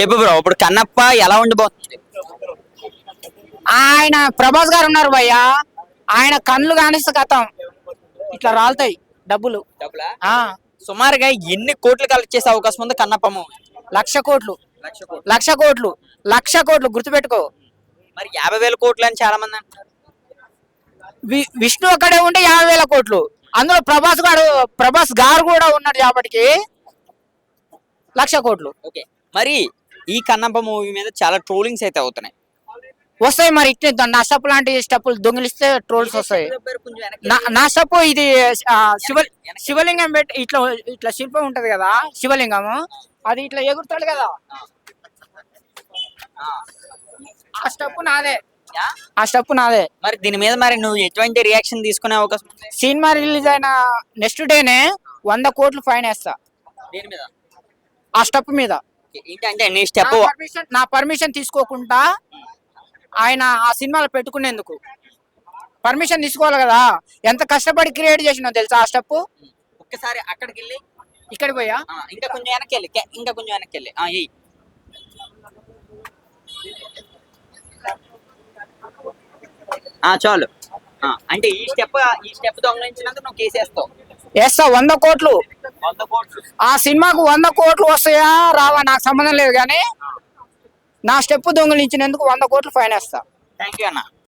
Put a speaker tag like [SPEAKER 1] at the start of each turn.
[SPEAKER 1] చెప్పు బ్రో, ఇప్పుడు కన్నప్ప ఎలా ఉండిపోతుంది?
[SPEAKER 2] ఆయన ప్రభాస్ గారు ఉన్నారు భయ్య, ఆయన కళ్ళు కానిస్తే గతం ఇట్లా రాలుతాయి డబ్బులు.
[SPEAKER 1] డబ్బులా?
[SPEAKER 2] ఆ
[SPEAKER 1] సుమారుగా ఎన్ని కోట్లు కలెక్ట్ చేసే అవకాశం ఉంది కన్నప్ప మూవీ?
[SPEAKER 2] 1,00,000 కోట్లు.
[SPEAKER 1] 1,00,000 కోట్లు.
[SPEAKER 2] 1,00,000 కోట్లు. 1,00,000 కోట్లు గుర్తుపెట్టుకో.
[SPEAKER 1] మరి 50,000 కోట్లు అని చాలా మంది అంటారు.
[SPEAKER 2] విష్ణు అక్కడే ఉంటే 50,000 కోట్లు. అందులో ప్రభాస్ గారు కూడా ఉన్నాడు కాబట్టి 1,00,000 కోట్లు
[SPEAKER 1] ఓకే. మరి ఈ కన్నప్ప మూవీ మీద చాలా ట్రోలింగ్స్ అయితే అవుతున్నాయి.
[SPEAKER 2] వస్తాయి. మరి ఇట్లా నా స్టెప్ లాంటి స్టెప్పులు దొంగిలిస్తే ట్రోల్స్ వస్తాయి.
[SPEAKER 1] కొంచెం వెనక్కి
[SPEAKER 2] నా స్టెప్ ఇది శివలింగం పెట్టి ఇట్లా ఇట్లా శిల్పం ఉంటది కదా, శివలింగం అది ఇట్లా ఎగురుతాడు కదా, ఆ స్టెప్ నాదే. ఆ స్టెప్ నాదే.
[SPEAKER 1] మరి దీని మీద మరి నువ్వు ఎటువంటి రియాక్షన్ తీసుకునే అవకాశం ఉంది?
[SPEAKER 2] సినిమా రిలీజ్ అయిన నెక్స్ట్ డేనే 100 కోట్లు ఫైన్ వేస్తా
[SPEAKER 1] దీని మీద
[SPEAKER 2] ఆ స్టెప్ మీద.
[SPEAKER 1] ఏంటంటే నీ స్టెప్
[SPEAKER 2] నా పర్మిషన్ తీసుకోకుండా ఆయన ఆ సినిమాలో పెట్టుకునేందుకు పర్మిషన్ తీసుకోవాలి కదా. ఎంత కష్టపడి క్రియేట్ చేసినా తెలుసా ఆ స్టెప్.
[SPEAKER 1] ఒక్కసారి అక్కడికి వెళ్ళి
[SPEAKER 2] ఇక్కడ పోయా
[SPEAKER 1] ఇంకా కొంచెం వెనక్కి వెళ్ళి ఇంకా కొంచెం వెనక్కి వెళ్ళి చాలు. అంటే ఈ స్టెప్ దొంగలించినందుకు నువ్వు కేసేస్తావు?
[SPEAKER 2] వేస్తా 100 కోట్లు.
[SPEAKER 1] 100 కోట్లు
[SPEAKER 2] ఆ సినిమాకు 100 కోట్లు వస్తాయా రావా నాకు సంబంధం లేదు, కానీ నా స్టెప్ దొంగలించినందుకు 100 కోట్లు ఫైన్ వేస్తా.
[SPEAKER 1] థ్యాంక్ యూ అన్న.